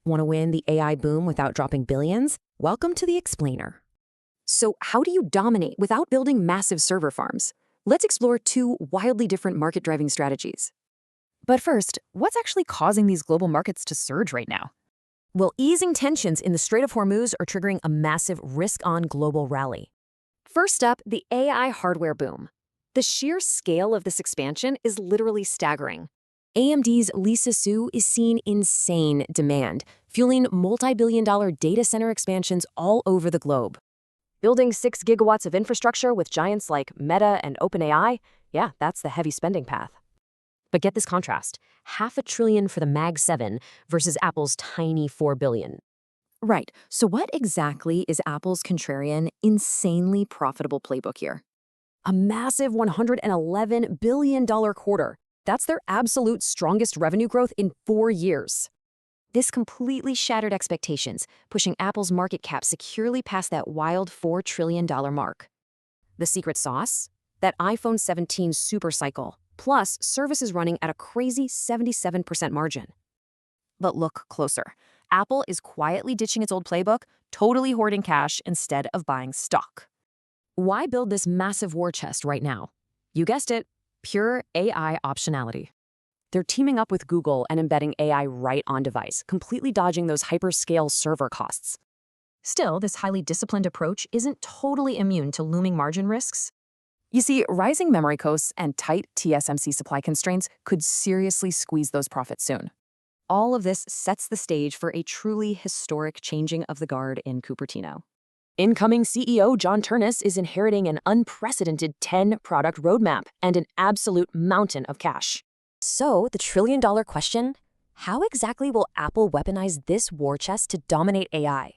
Want to win the AI boom without dropping billions? Welcome to the explainer. So, how do you dominate without building massive server farms? Let's explore two wildly different market-driving strategies. But first, what's actually causing these global markets to surge right now? Well, easing tensions in the Strait of Hormuz are triggering a massive risk-on global rally. First up, the AI hardware boom. The sheer scale of this expansion is literally staggering. AMD's Lisa Su is seeing insane demand, fueling multi-billion-dollar data center expansions all over the globe. Building 6 gigawatts of infrastructure with giants like Meta and OpenAI, yeah, that's the heavy spending path. But get this contrast, $500 billion for the Mag 7 versus Apple's tiny $4 billion. Right, so what exactly is Apple's contrarian, insanely profitable playbook here? A massive $111 billion quarter. That's their absolute strongest revenue growth in 4 years. This completely shattered expectations, pushing Apple's market cap securely past that wild $4 trillion mark. The secret sauce? That iPhone 17 supercycle, plus services running at a crazy 77% margin. But look closer. Apple is quietly ditching its old playbook, totally hoarding cash instead of buying stock. Why build this massive war chest right now? You guessed it, pure AI optionality. They're teaming up with Google and embedding AI right on device, completely dodging those hyperscale server costs. Still, this highly disciplined approach isn't totally immune to looming margin risks. You see, rising memory costs and tight TSMC supply constraints could seriously squeeze those profits soon. All of this sets the stage for a truly historic changing of the guard in Cupertino. Incoming CEO John Turnus is inheriting an unprecedented 10-product roadmap and an absolute mountain of cash. So, the trillion-dollar question, how exactly will Apple weaponize this war chest to dominate AI?